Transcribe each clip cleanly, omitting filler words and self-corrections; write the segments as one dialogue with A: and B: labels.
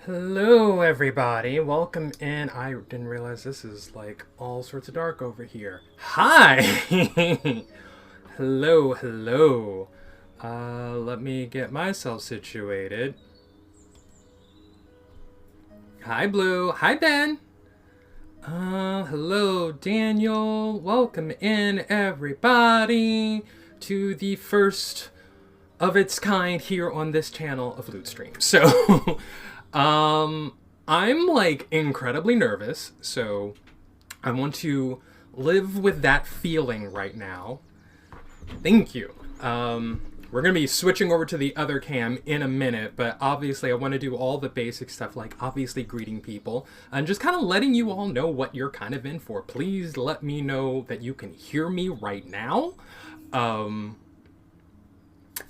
A: Hello everybody, welcome in. I didn't realize this is like all sorts of dark over here. Hi! hello. Let me get myself situated. Hi Blue, hi Ben! Hello Daniel, welcome in everybody to the first of its kind here on this channel of Flute Stream. So, I'm like incredibly nervous, so I want to live with that feeling right now. Thank you. We're going to be switching over to the other cam in a minute, but obviously I want to do all the basic stuff, like obviously greeting people and just kind of letting you all know what you're kind of in for. Please let me know that you can hear me right now.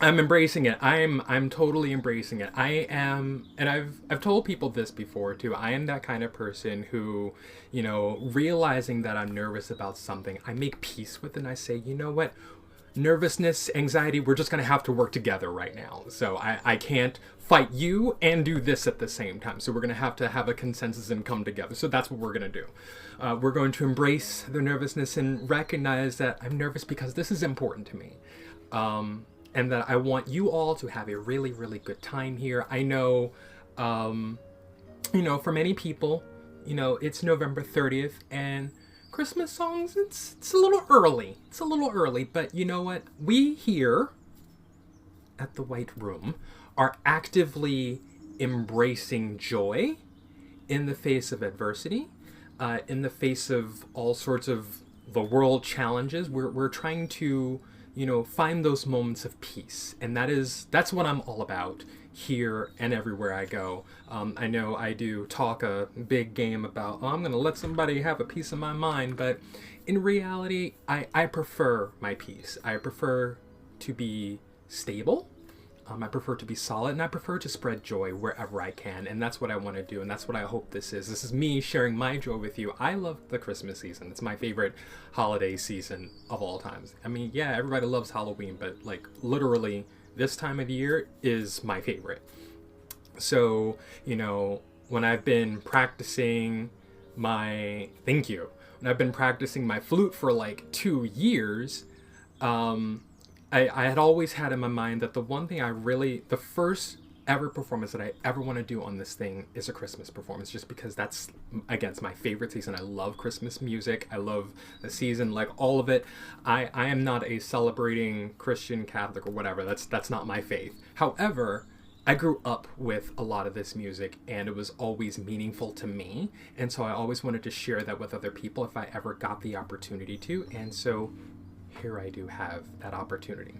A: I'm embracing it. I'm totally embracing it. I am, and I've told people this before too. I am that kind of person who, you know, realizing that I'm nervous about something, I make peace with it and I say, you know what? Nervousness, anxiety, we're just going to have to work together right now. So I can't fight you and do this at the same time. So we're going to have a consensus and come together. So that's what we're going to do. We're going to embrace the nervousness and recognize that I'm nervous because this is important to me. And that I want you all to have a really, really good time here. I know, you know, for many people, you know, it's November 30th and Christmas songs, it's a little early. It's a little early, but you know what? We here at the White Room are actively embracing joy in the face of adversity, in the face of all sorts of the world challenges. We're trying to, you know, find those moments of peace. And that's what I'm all about here and everywhere I go. I know I do talk a big game about, oh, I'm going to let somebody have a piece of my mind, but in reality, I prefer my peace. I prefer to be stable. I prefer to be solid, and I prefer to spread joy wherever I can, and that's what I want to do, and that's what I hope this is. This is me sharing my joy with you. I love the Christmas season. It's my favorite holiday season of all times. I mean, yeah, everybody loves Halloween, but like literally this time of the year is my favorite. So, you know, when I've been practicing my, thank you, when I've been practicing my flute for like 2 years, I had always had in my mind that the one thing the first ever performance that I ever want to do on this thing is a Christmas performance, just because that's, again, it's my favorite season. I love Christmas music. I love the season, like all of it. I am not a celebrating Christian, Catholic, or whatever. That's not my faith. However, I grew up with a lot of this music, and it was always meaningful to me. And so I always wanted to share that with other people if I ever got the opportunity to. And so here I do have that opportunity.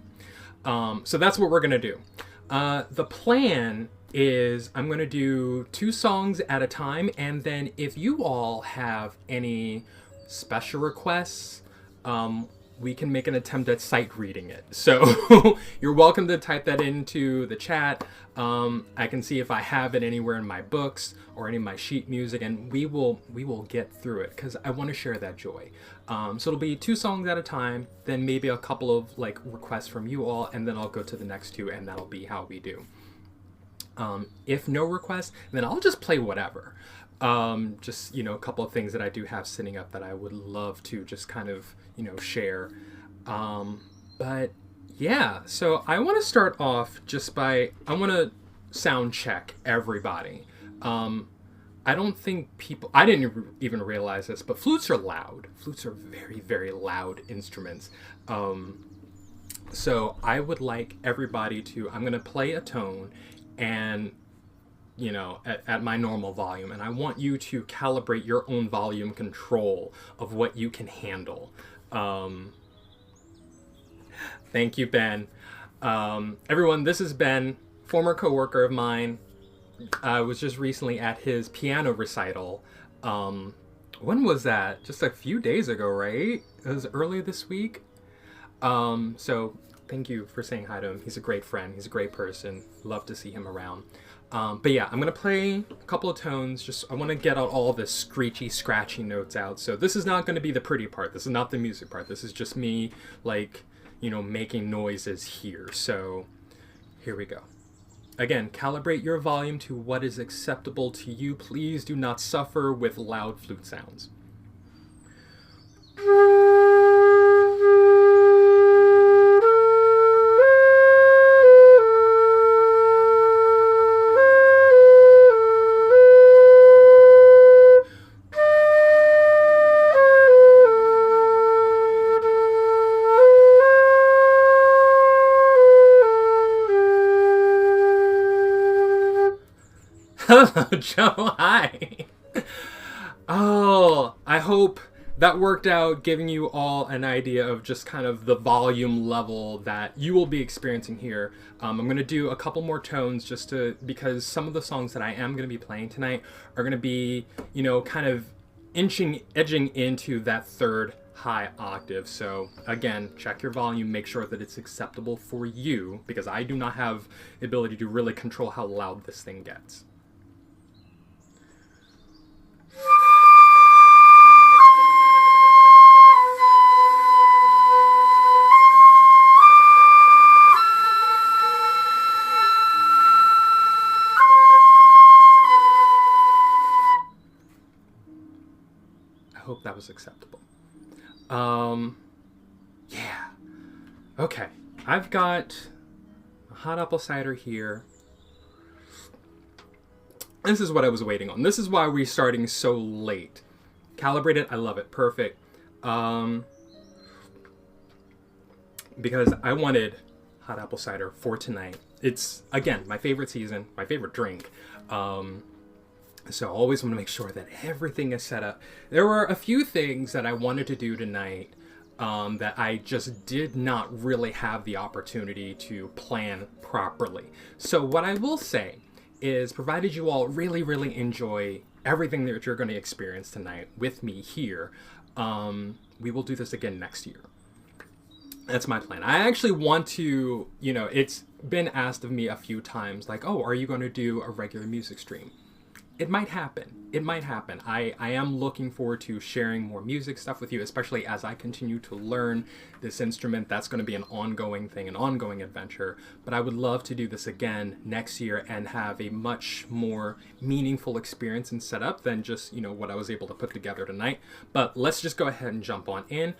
A: So that's what we're going to do. The plan is I'm going to do 2 songs at a time, and then if you all have any special requests, we can make an attempt at sight reading it. So you're welcome to type that into the chat. I can see if I have it anywhere in my books or any of my sheet music, and we will get through it because I want to share that joy. So it'll be 2 songs at a time, then maybe a couple of like requests from you all, and then I'll go to the next 2, and that'll be how we do. If no requests, then I'll just play whatever. Just, a couple of things that I do have sitting up that I would love to just kind of, share. But yeah, so I want to start off I want to sound check everybody. I don't think I didn't even realize this, but flutes are loud. Flutes are very, very loud instruments. So I would like everybody I'm going to play a tone and at my normal volume, and I want you to calibrate your own volume control of what you can handle. Thank you, Ben. Everyone, this is Ben, former coworker of mine. I was just recently at his piano recital. When was that? Just a few days ago, right? It was earlier this week. So thank you for saying hi to him. He's a great friend. He's a great person. Love to see him around. But yeah, I'm going to play a couple of tones. I want to get out all the screechy, scratchy notes out. So this is not going to be the pretty part. This is not the music part. This is just me, making noises here. So here we go. Again, calibrate your volume to what is acceptable to you. Please do not suffer with loud flute sounds. Hello, Joe. Hi. Oh, I hope that worked out, giving you all an idea of just kind of the volume level that you will be experiencing here. I'm going to do a couple more tones because some of the songs that I am going to be playing tonight are going to be, kind of edging into that 3rd high octave. So again, check your volume, make sure that it's acceptable for you, because I do not have the ability to really control how loud this thing gets. I hope that was acceptable. Yeah. Okay. I've got a hot apple cider here. This is what I was waiting on. This is why we're starting so late. Calibrated, I love it. Perfect. Because I wanted hot apple cider for tonight. It's, again, my favorite season, my favorite drink. So I always want to make sure that everything is set up. There were a few things that I wanted to do tonight that I just did not really have the opportunity to plan properly. So what I will say is, provided you all really, really enjoy everything that you're going to experience tonight with me here, we will do this again next year. That's my plan. I actually want to, it's been asked of me a few times, like, oh, are you going to do a regular music stream? it might happen. It might happen. I am looking forward to sharing more music stuff with you, especially as I continue to learn this instrument. That's going to be an ongoing thing, an ongoing adventure. But I would love to do this again next year and have a much more meaningful experience and setup than just, what I was able to put together tonight. But let's just go ahead and jump on in.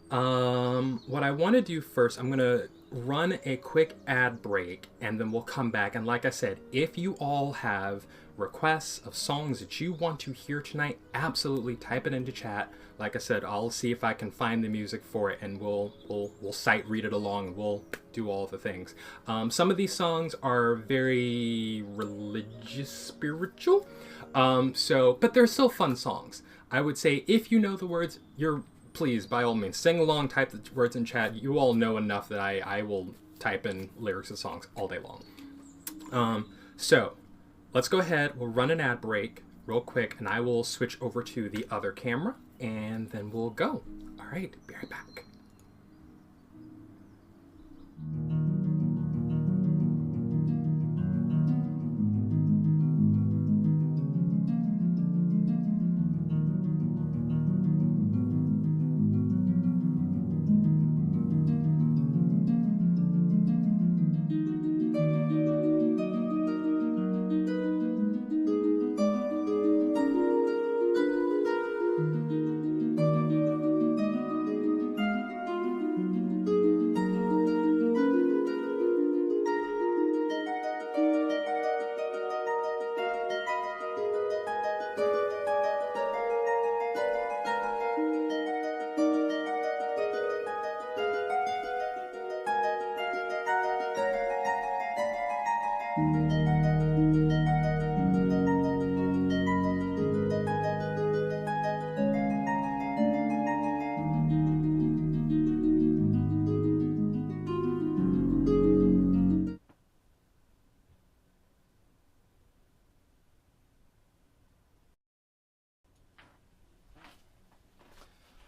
A: What I want to do first, I'm going to run a quick ad break and then we'll come back. And like I said, if you all have requests of songs that you want to hear tonight, absolutely type it into chat. Like I said, I'll see if I can find the music for it and we'll sight read it along and we'll do all the things. Some of these songs are very religious, spiritual. But they're still fun songs. I would say if you know the words, please, by all means, sing along, type the words in chat. You all know enough that I will type in lyrics of songs all day long. So, let's go ahead. We'll run an ad break real quick, and I will switch over to the other camera, and then we'll go. All right, be right back.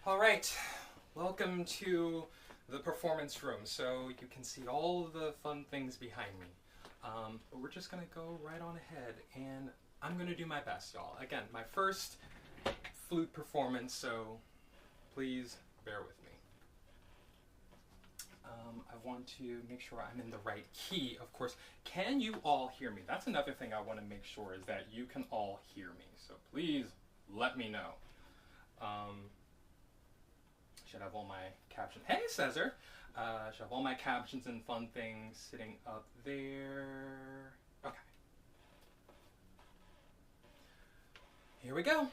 A: All right, welcome to the performance room. So you can see all the fun things behind me. But we're just gonna go right on ahead and I'm gonna do my best, y'all. Again, my first flute performance, so please bear with me. I want to make sure I'm in the right key, of course. Can you all hear me? That's another thing I want to make sure is that you can all hear me. So please let me know. Should have all my captions. Hey, Cesar! Should have all my captions and fun things sitting up there. Okay. Here we go.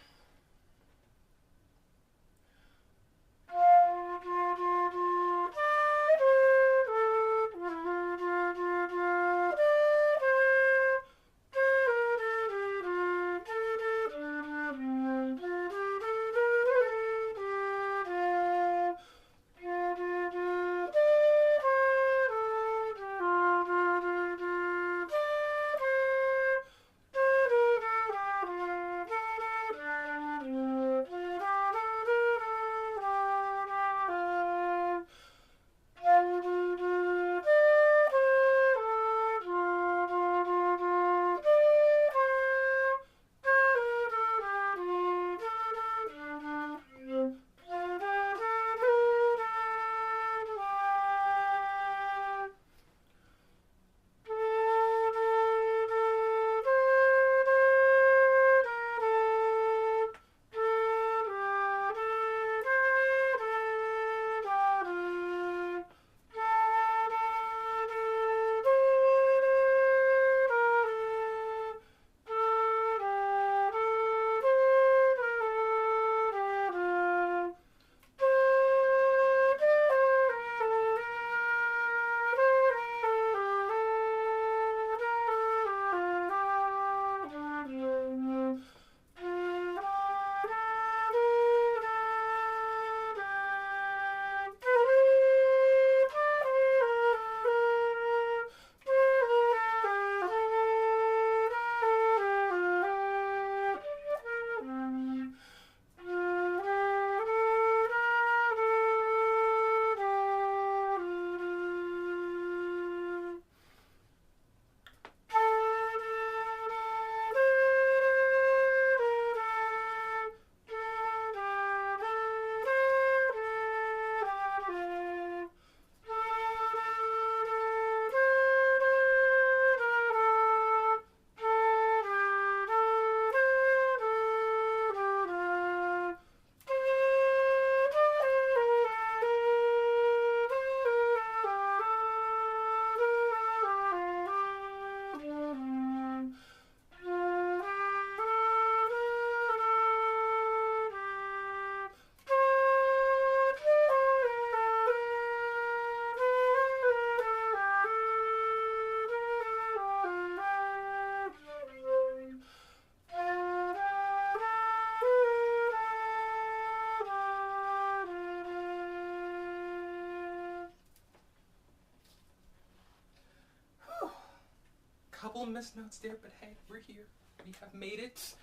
A: some missed notes there, but hey, we're here. We have made it.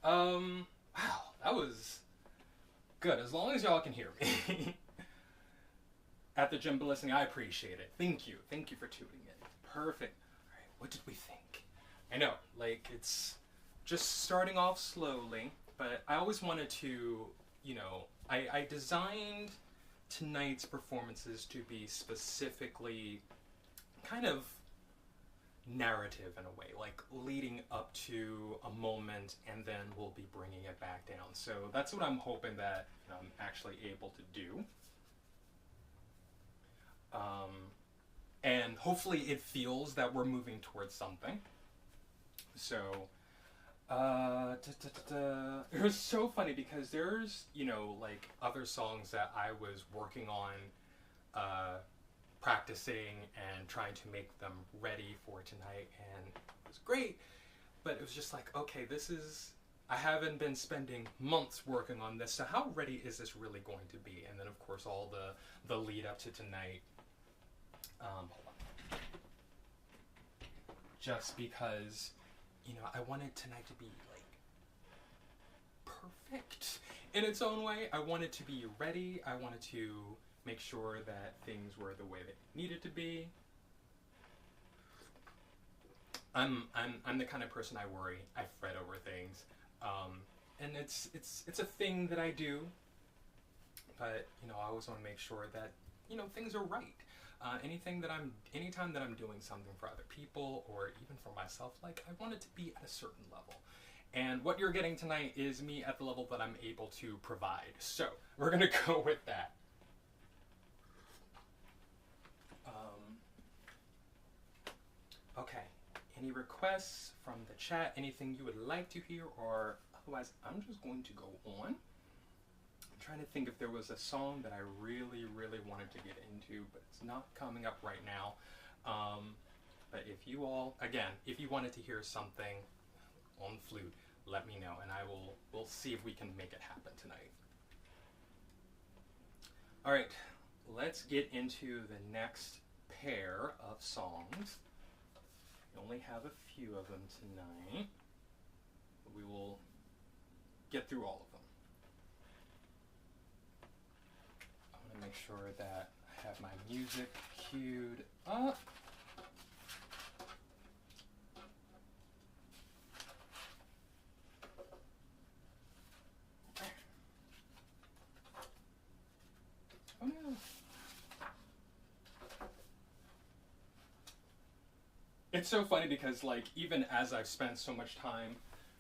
A: Wow, that was good. As long as y'all can hear me. At the gym listening, I appreciate it. Thank you. Thank you for tuning in. Perfect. All right, what did we think? I know, like, it's just starting off slowly, but I always wanted to, I designed tonight's performances to be specifically kind of narrative in a way, like leading up to a moment, and then we'll be bringing it back down. So that's what I'm hoping that I'm actually able to do. And hopefully it feels that we're moving towards something. So, it was so funny because there's, like other songs that I was working on, practicing and trying to make them ready for tonight, and it was great, but it was just like, okay, I haven't been spending months working on this, so how ready is this really going to be? And then of course all the lead up to tonight. Hold on. Just because, I wanted tonight to be, like, perfect in its own way. I wanted to be ready. I wanted to make sure that things were the way they needed to be. I'm the kind of person I worry. I fret over things. And it's a thing that I do. But, I always want to make sure that, things are right. Anytime that I'm doing something for other people or even for myself, like, I want it to be at a certain level. And what you're getting tonight is me at the level that I'm able to provide. So we're going to go with that. Okay. Any requests from the chat? Anything you would like to hear? Or otherwise, I'm just going to go on. Trying to think if there was a song that I really, really wanted to get into, but it's not coming up right now. But if you all, again, if you wanted to hear something on Flute, let me know, and we'll see if we can make it happen tonight. All right, let's get into the next pair of songs. We only have a few of them tonight, but we will get through all of them. Make sure that I have my music queued up. Oh no. It's so funny because, like, even as I've spent so much time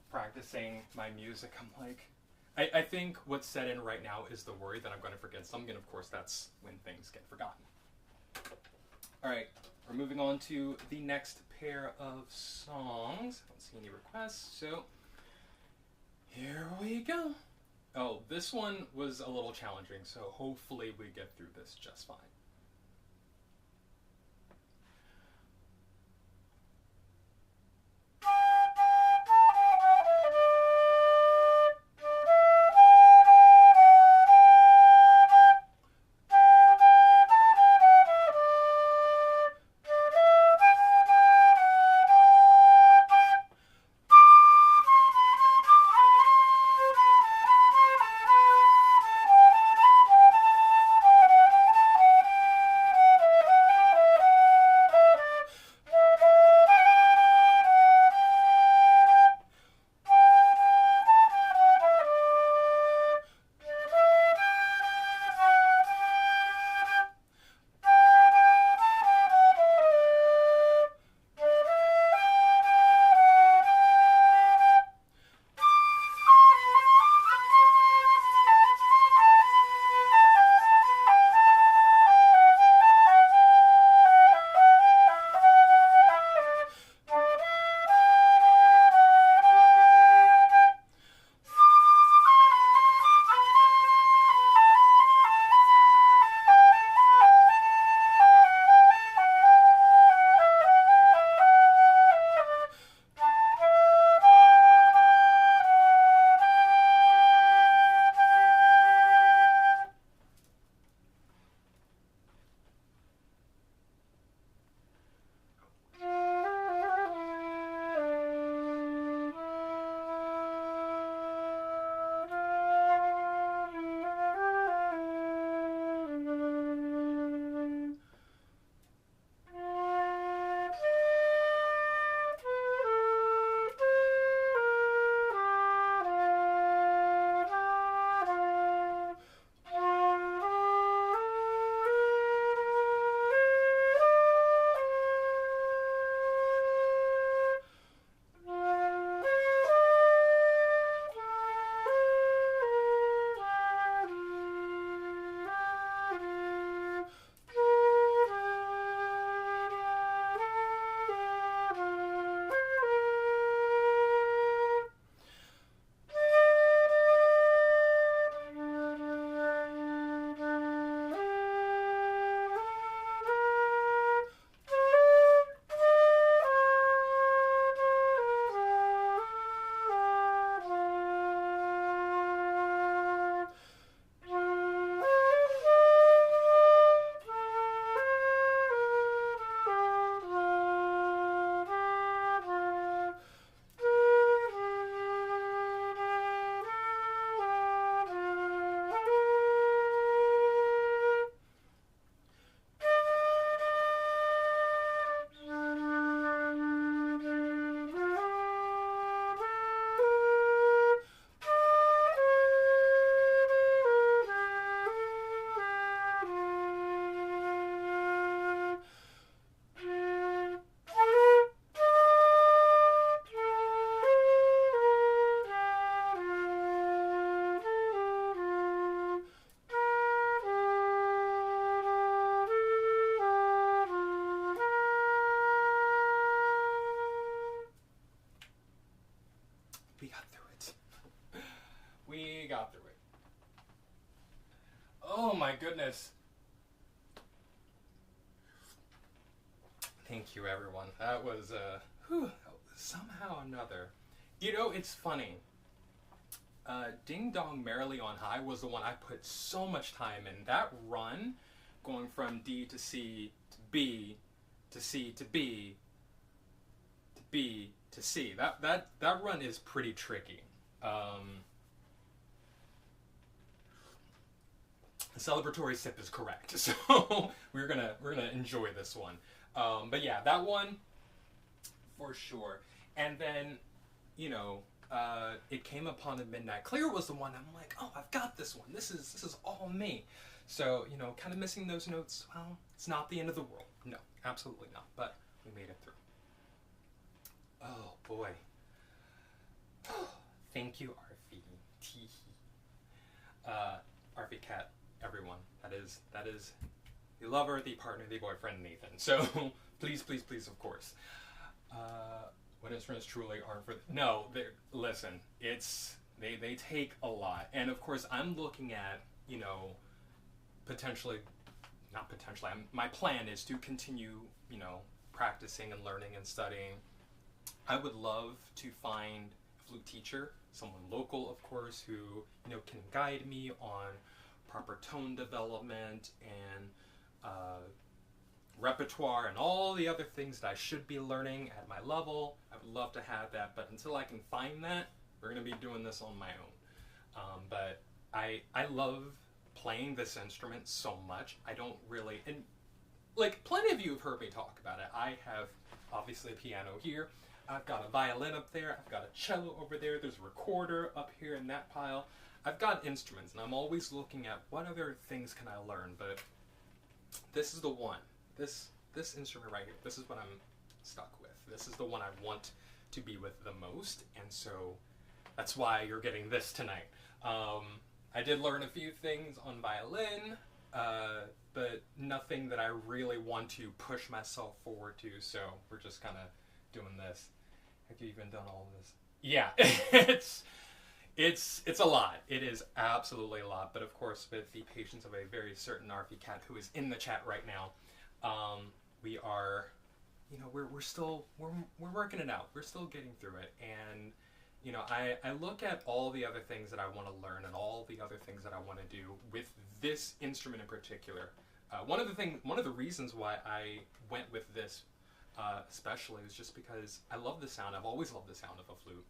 A: practicing my music, I'm like, I think what's set in right now is the worry that I'm going to forget something, and of course that's when things get forgotten. Alright, we're moving on to the next pair of songs. I don't see any requests, so here we go. Oh, this one was a little challenging, so hopefully we get through this just fine. goodness. Thank you, everyone. That was, somehow or another. You know, it's funny. Ding Dong Merrily on High was the one I put so much time in. That run, going from D to C to B to C to B to B to C. That run is pretty tricky. The celebratory sip is correct, so we're gonna enjoy this one. But yeah, that one for sure. And then, you know, it came upon a midnight. Clear was the one I'm like, oh, I've got this one. This is all me. So, you know, kind of missing those notes. Well, it's not the end of the world. No, absolutely not. But we made it through. Oh boy. Thank you, Arfi. Arfi Cat, everyone. That is the lover, the partner, the boyfriend, Nathan. So please, of course. What instruments truly aren't for? No, listen. They take a lot, and of course, I'm looking at, you know, not potentially. My plan is to continue, you know, practicing and learning and studying. I would love to find a flute teacher, someone local, of course, who, you know, can guide me on proper tone development and repertoire and all the other things that I should be learning at my level. I would love to have that, but until I can find that, we're going to be doing this on my own. But I love playing this instrument so much. I don't really, and like plenty of you have heard me talk about it. I have obviously a piano here. I've got a violin up there. I've got a cello over there. There's a recorder up here in that pile. I've got instruments, and I'm always looking at what other things can I learn, but this is the one. This instrument right here, this is what I'm stuck with. This is the one I want to be with the most, and so that's why you're getting this tonight. I did learn a few things on violin, but nothing that I really want to push myself forward to, so we're just kind of doing this. Have you even done all of this? Yeah, it's a lot. It is absolutely a lot, but of course with the patience of a very certain Arfi Cat who is in the chat right now, we are, you know, we're working it out. We're still getting through it, and you know, I look at all the other things that I want to learn and all the other things that I want to do with this instrument in particular. One of the reasons why I went with this especially is just because I love the sound. I've always loved the sound of a flute.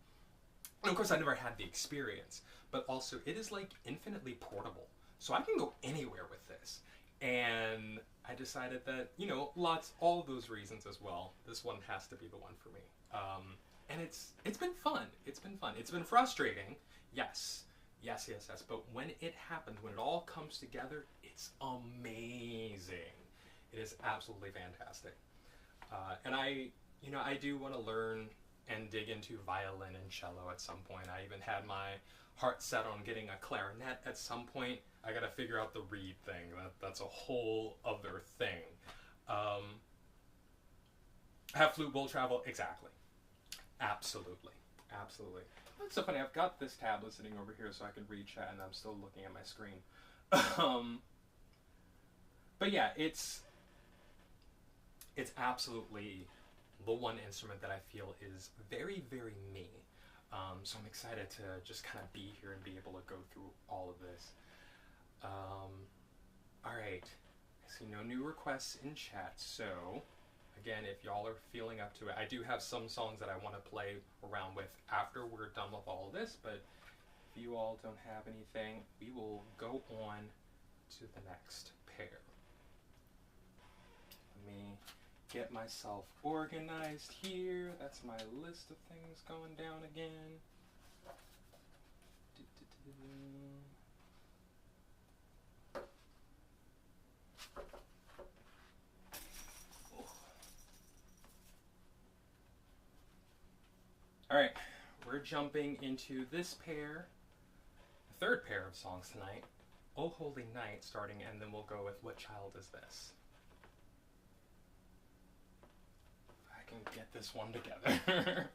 A: And of course, I never had the experience, but also it is like infinitely portable. So I can go anywhere with this. And I decided that, you know, all of those reasons as well, this one has to be the one for me. And it's been fun. It's been fun. It's been frustrating. Yes. But when it happens, when it all comes together, it's amazing. It is absolutely fantastic. And I do want to learn and dig into violin and cello at some point. I even had my heart set on getting a clarinet at some point. I got to figure out the reed thing. That's a whole other thing. Have flute will travel? Exactly. Absolutely. That's so funny. I've got this tablet sitting over here so I can read chat, and I'm still looking at my screen. But yeah, it's absolutely the one instrument that I feel is very, very me. So I'm excited to just kind of be here and be able to go through all of this. Alright, I see no new requests in chat, so again, if y'all are feeling up to it, I do have some songs that I want to play around with after we're done with all of this, but if you all don't have anything, we will go on to the next pair. Let me get myself organized here. That's my list of things going down again. Alright, we're jumping into this pair, the third pair of songs tonight, Oh Holy Night starting, and then we'll go with What Child Is This? If I can get this one together.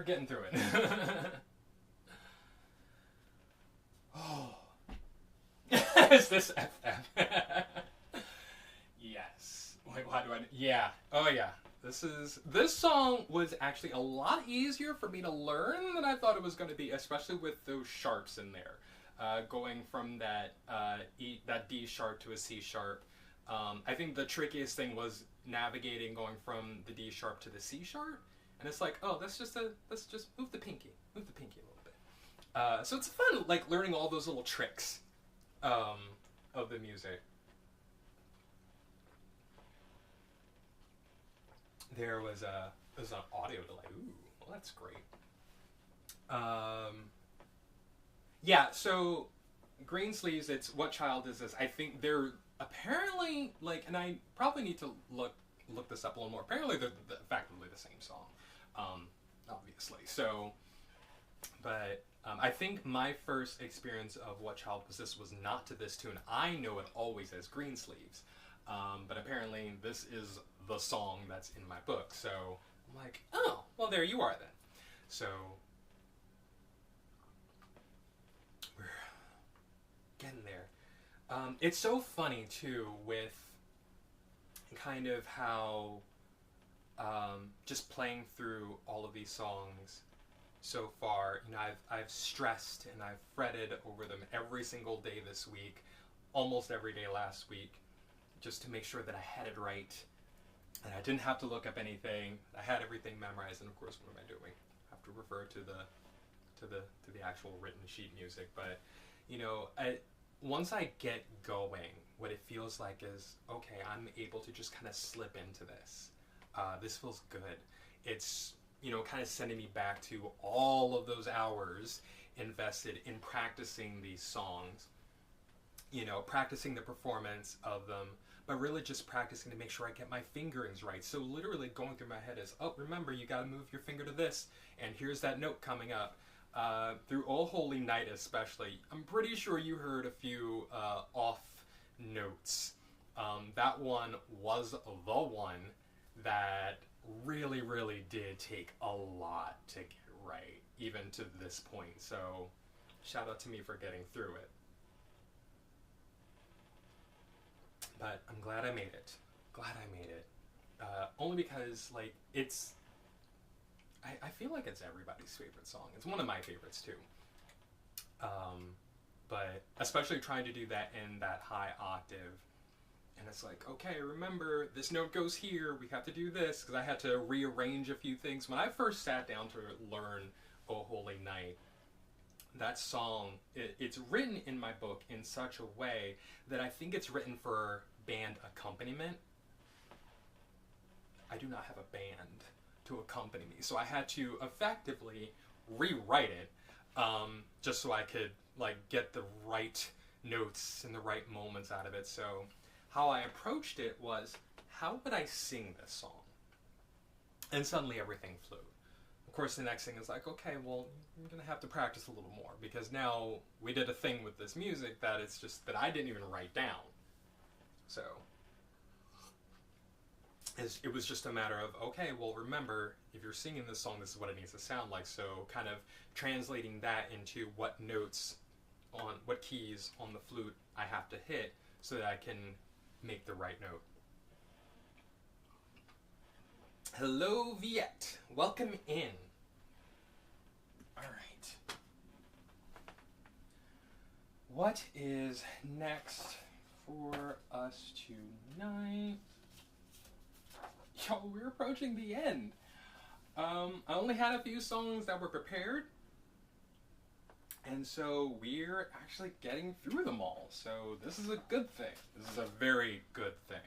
A: getting through it. Oh. Is this FF? Yes. Wait, why do I... Yeah. Oh, yeah. This song was actually a lot easier for me to learn than I thought it was going to be, especially with those sharps in there. Going from that D sharp to a C sharp. I think the trickiest thing was navigating going from the D sharp to the C sharp. And it's like, oh, let's just move the pinky a little bit. So it's fun, like, learning all those little tricks of the music. There was an audio delay. Ooh, well, that's great. Yeah, so Green Sleeves, it's What Child Is This? I think they're apparently, like, and I probably need to look this up a little more. Apparently they're effectively the same song, obviously. So, but I think my first experience of What Child Was This was not to this tune. I know it always as Green Sleeves, but apparently this is the song that's in my book. So I'm like, oh, well, there you are then. So we're getting there. It's so funny too with kind of how just playing through all of these songs so far, you know, I've stressed and I've fretted over them every single day this week, almost every day last week, just to make sure that I had it right. And I didn't have to look up anything. I had everything memorized, and of course, what am I doing? I have to refer to the actual written sheet music. But you know, once I get going, what it feels like is, okay, I'm able to just kind of slip into this. This feels good. It's, you know, kind of sending me back to all of those hours invested in practicing these songs. You know, practicing the performance of them, but really just practicing to make sure I get my fingerings right. So literally going through my head is, oh, remember, you got to move your finger to this, and here's that note coming up. Through Oh Holy Night especially, I'm pretty sure you heard a few off notes. That one was the one that really, really did take a lot to get right, even to this point. So shout out to me for getting through it. But I'm glad I made it. Only because, like, it's... I feel like it's everybody's favorite song. It's one of my favorites, too. But especially trying to do that in that high octave. And it's like, okay, remember, this note goes here. We have to do this. Because I had to rearrange a few things. When I first sat down to learn Oh Holy Night, that song, it's written in my book in such a way that I think it's written for band accompaniment. I do not have a band to accompany me, so I had to effectively rewrite it just so I could, like, get the right notes and the right moments out of it. So how I approached it was, how would I sing this song? And suddenly everything flew. Of course, the next thing is like, okay, well, you're going to have to practice a little more, because now we did a thing with this music that it's just that I didn't even write down. So it was just a matter of, okay, well, remember, if you're singing this song, this is what it needs to sound like. So kind of translating that into what notes on what keys on the flute I have to hit so that I can make the right note. Hello, Viet. Welcome in. All right. What is next for us tonight? Yo, we're approaching the end. I only had a few songs that were prepared, and so we're actually getting through them all. So this is a good thing. This is a very good thing.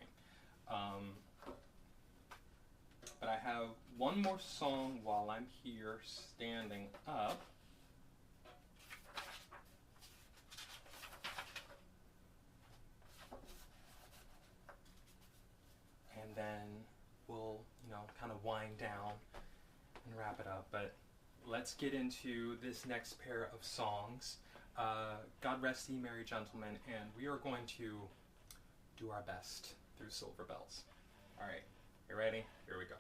A: But I have one more song while I'm here standing up. And then we'll, you know, kind of wind down and wrap it up. But let's get into this next pair of songs. God Rest Ye Merry Gentlemen, and we are going to do our best through Silver Bells. All right, you ready? Here we go.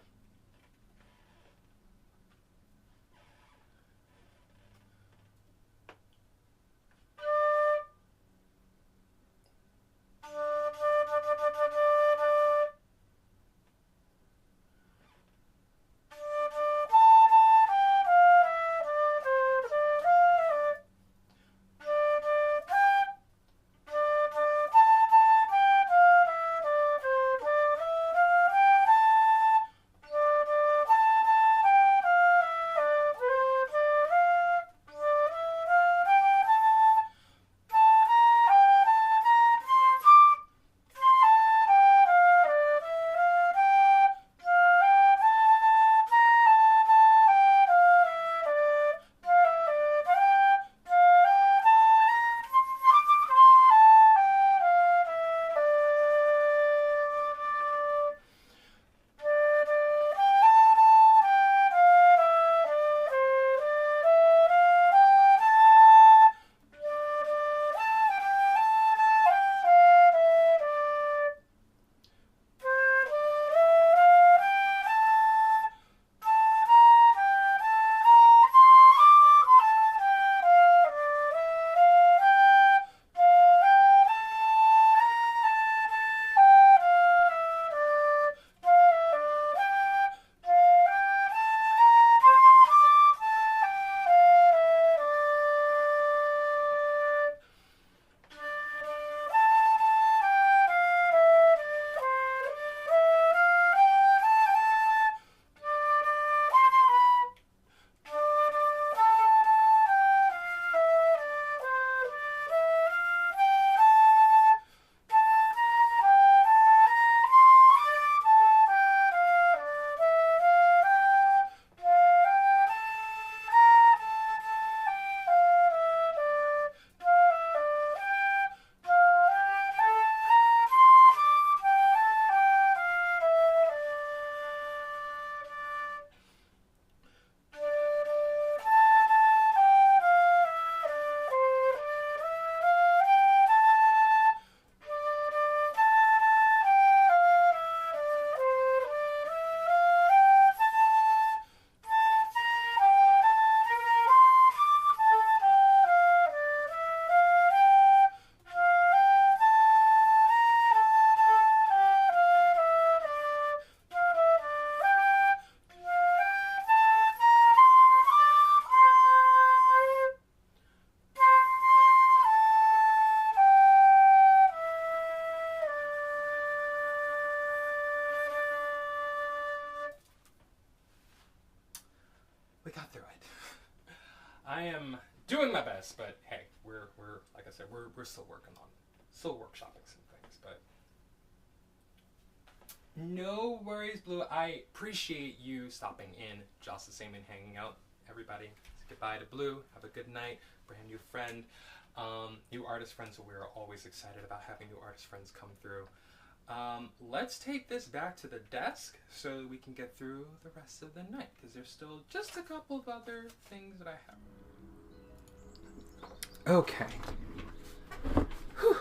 A: doing my best, but hey, we're like I said, we're still working on, still workshopping some things, but no worries, Blue. I appreciate you stopping in, just the same, and hanging out. Everybody, say goodbye to Blue. Have a good night. Brand new friend, new artist friends. So we're always excited about having new artist friends come through. Let's take this back to the desk so that we can get through the rest of the night, because there's still just a couple of other things that I have. Okay. Whew.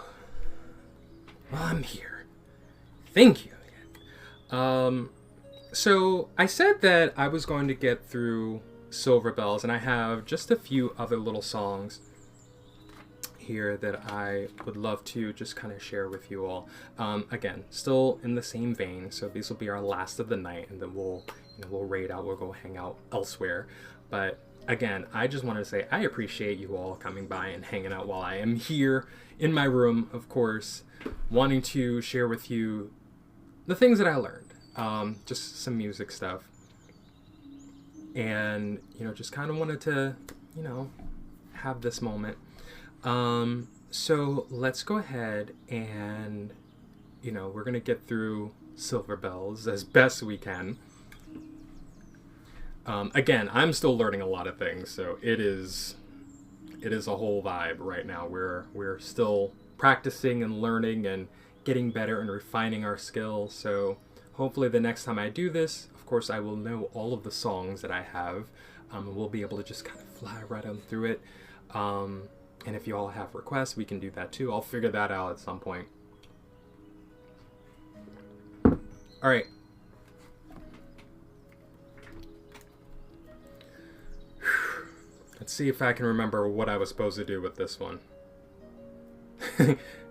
A: Well, I'm here. Thank you again. So I said that I was going to get through Silver Bells, and I have just a few other little songs here that I would love to just kind of share with you all. Again, still in the same vein, so these will be our last of the night, and then we'll raid out, we'll go hang out elsewhere. But again, I just wanted to say I appreciate you all coming by and hanging out while I am here in my room, of course, wanting to share with you the things that I learned, just some music stuff, and just kind of wanted to have this moment. So let's go ahead and, we're going to get through Silver Bells as best we can. Again, I'm still learning a lot of things, so it is a whole vibe right now. We're still practicing and learning and getting better and refining our skills. So hopefully the next time I do this, of course, I will know all of the songs that I have, and we'll be able to just kind of fly right on through it. And if you all have requests, we can do that too. I'll figure that out at some point. All right. Let's see if I can remember what I was supposed to do with this one.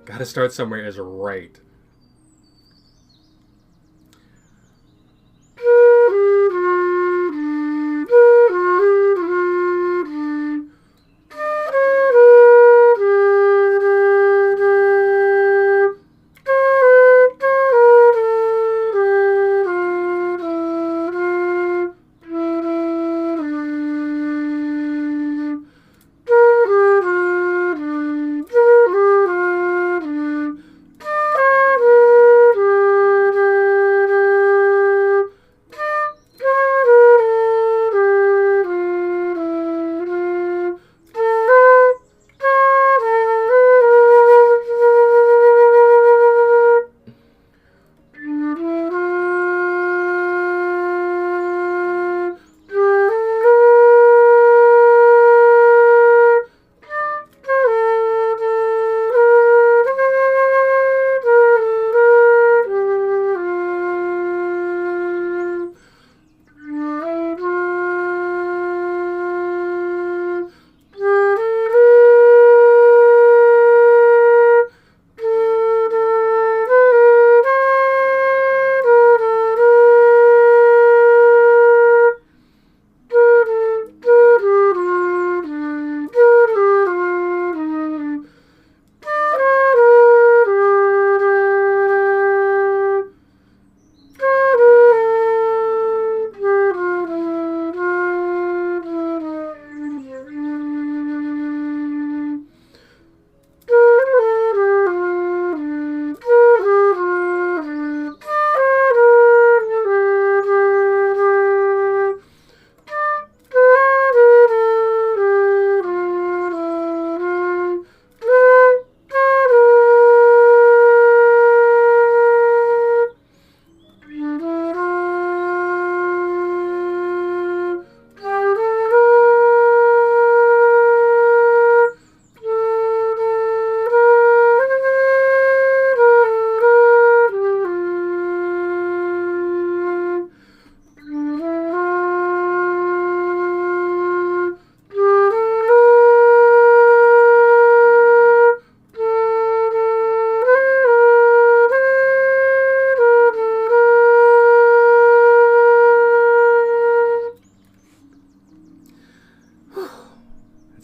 A: Gotta start somewhere is right.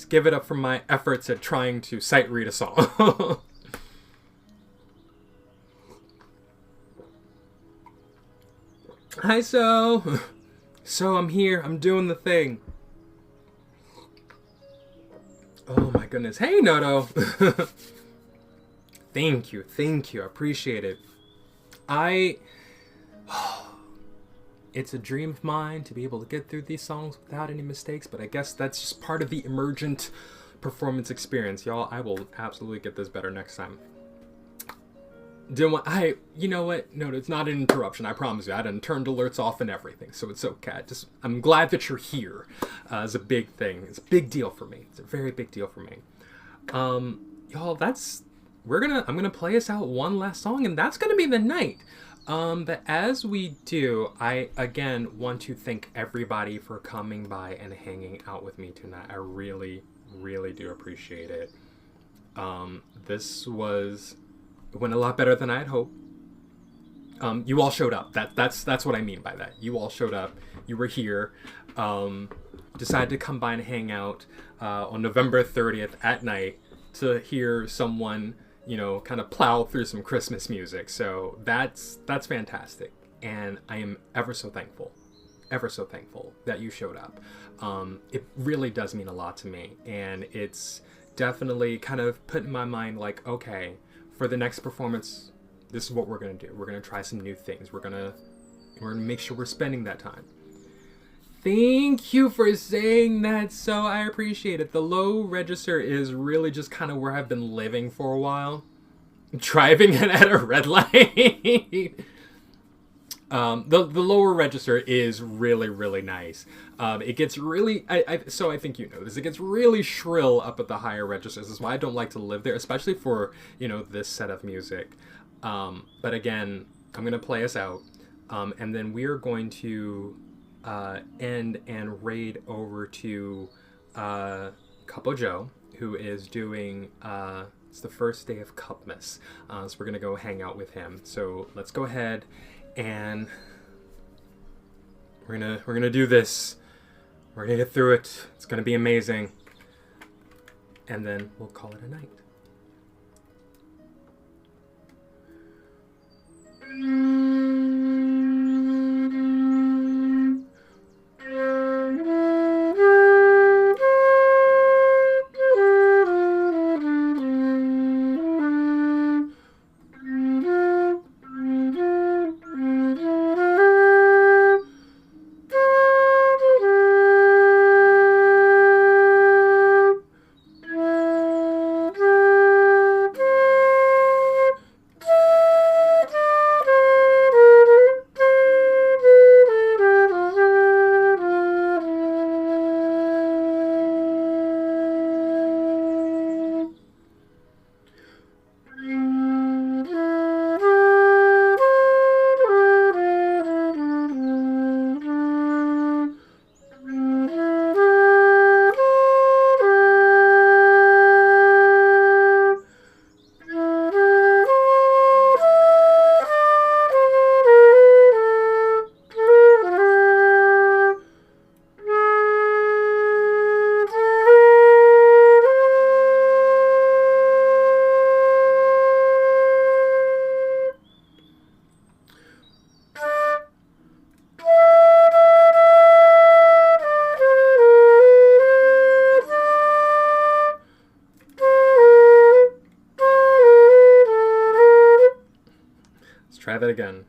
A: Give it up for my efforts at trying to sight read a song. Hi, So I'm here. I'm doing the thing. Oh my goodness. Hey, Noto. Thank you. Thank you. I appreciate it. I. It's a dream of mine to be able to get through these songs without any mistakes, but I guess that's just part of the emergent performance experience, y'all. I will absolutely get this better next time. Didn't want you know what? No, it's not an interruption. I promise you. I done turned alerts off and everything, so it's okay. I'm glad that you're here. It's a big thing. It's a big deal for me. It's a very big deal for me. Y'all, I'm gonna play us out one last song, and that's gonna be the night. But as we do, I again want to thank everybody for coming by and hanging out with me tonight. I really, really do appreciate it. This went a lot better than I had hoped. You all showed up. That's what I mean by that. You all showed up. You were here. Decided to come by and hang out on November 30th at night to hear someone, kind of plow through some Christmas music. So that's fantastic. And I am ever so thankful that you showed up. It really does mean a lot to me. And it's definitely kind of put in my mind like, okay, for the next performance, this is what we're going to do. We're going to try some new things. We're going to make sure we're spending that time. Thank you for saying that. So I appreciate it. The low register is really just kind of where I've been living for a while. Driving it at a red light. The lower register is really, really nice. It gets really, so I think you know this, it gets really shrill up at the higher registers. That's why I don't like to live there, especially for, this set of music. But again, I'm going to play us out. And then we are going to end and raid over to Cupo Joe, who is doing, it's the first day of Cupmas. So we're going to go hang out with him. So let's go ahead and we're gonna do this. We're gonna get through it. It's gonna be amazing. And then we'll call it a night. Try that again.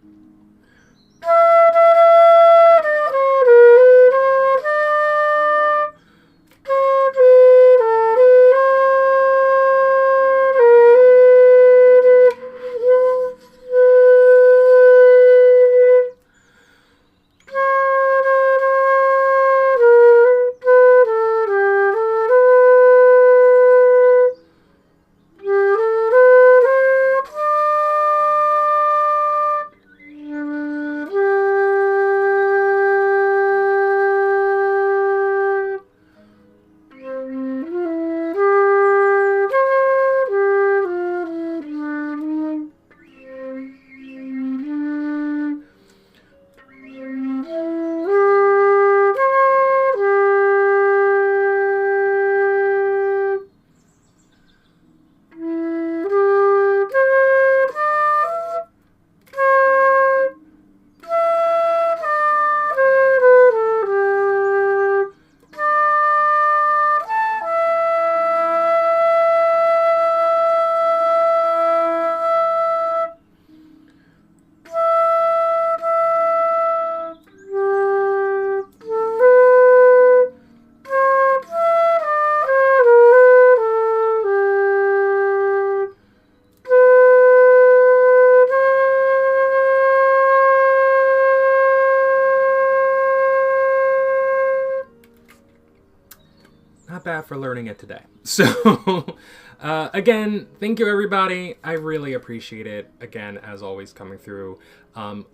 A: except for learning it today. So, again, thank you, everybody. I really appreciate it. Again, as always, coming through.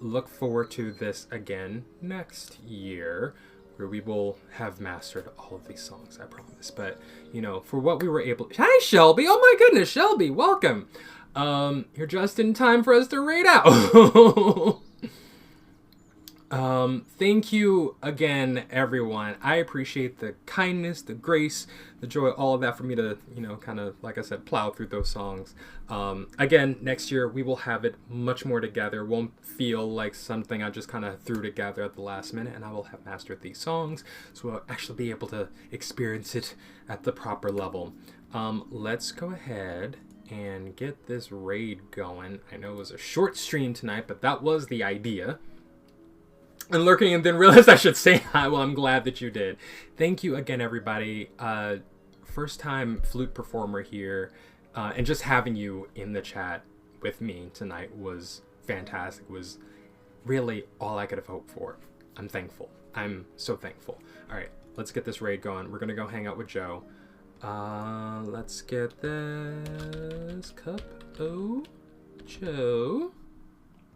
A: Look forward to this again next year, where we will have mastered all of these songs, I promise. But, you know, for what we were able... Hi, Shelby! Oh my goodness, Shelby, welcome! You're just in time for us to raid out. Thank you again, everyone. I appreciate the kindness, the grace, the joy, all of that for me to, you know, kind of, like I said, plow through those songs. Again, next year we will have it much more together. It won't feel like something I just kind of threw together at the last minute, and I will have mastered these songs, so I'll actually be able to experience it at the proper level. Let's go ahead and get this raid going. I know it was a short stream tonight, but that was the idea. And lurking and then realized I should say hi. Well, I'm glad that you did. Thank you again, everybody. First time flute performer here. And just having you in the chat with me tonight was fantastic. Was really all I could have hoped for. I'm thankful. I'm so thankful. All right, let's get this raid going. We're going to go hang out with Joe. Let's get this cup. Oh, Joe.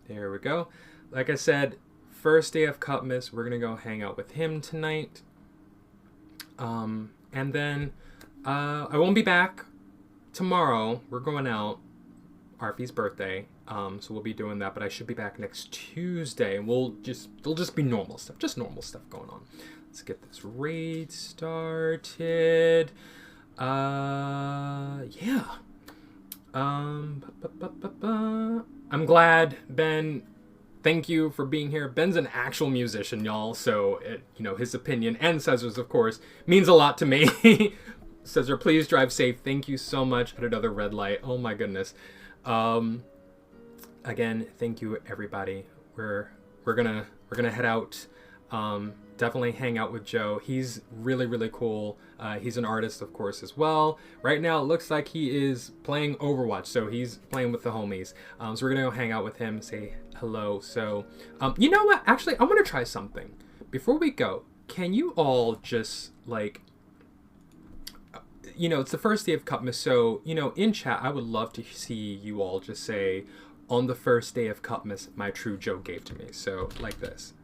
A: There we go. Like I said, first day of Cupmas, we're gonna go hang out with him tonight. And then I won't be back tomorrow. We're going out. Arfie's birthday. So we'll be doing that, but I should be back next Tuesday, and it'll just be normal stuff, just normal stuff going on. Let's get this raid started. Yeah. I'm glad, Ben. Thank you for being here. Ben's an actual musician, y'all, so you know, his opinion, and Cesar's, of course, means a lot to me. Cesar, please drive safe. Thank you so much. At another red light. Oh my goodness. Again, thank you, everybody. We're gonna head out. Definitely hang out with Joe. He's really cool. He's an artist, of course, as well. Right now, it looks like he is playing Overwatch, so he's playing with the homies. So we're gonna go hang out with him, say hello. So, you know what? Actually, I want to try something. Before we go, can you all just, like, you know, it's the first day of Cupmas, so, you know, in chat, I would love to see you all just say, on the first day of Cupmas, my true Joe gave to me. So, like this.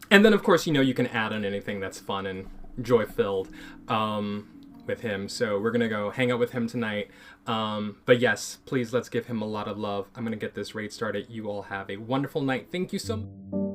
A: And then, of course, you know, you can add on anything that's fun and joy-filled with him. So we're going to go hang out with him tonight. But yes, please, let's give him a lot of love. I'm going to get this raid started. You all have a wonderful night. Thank you so much.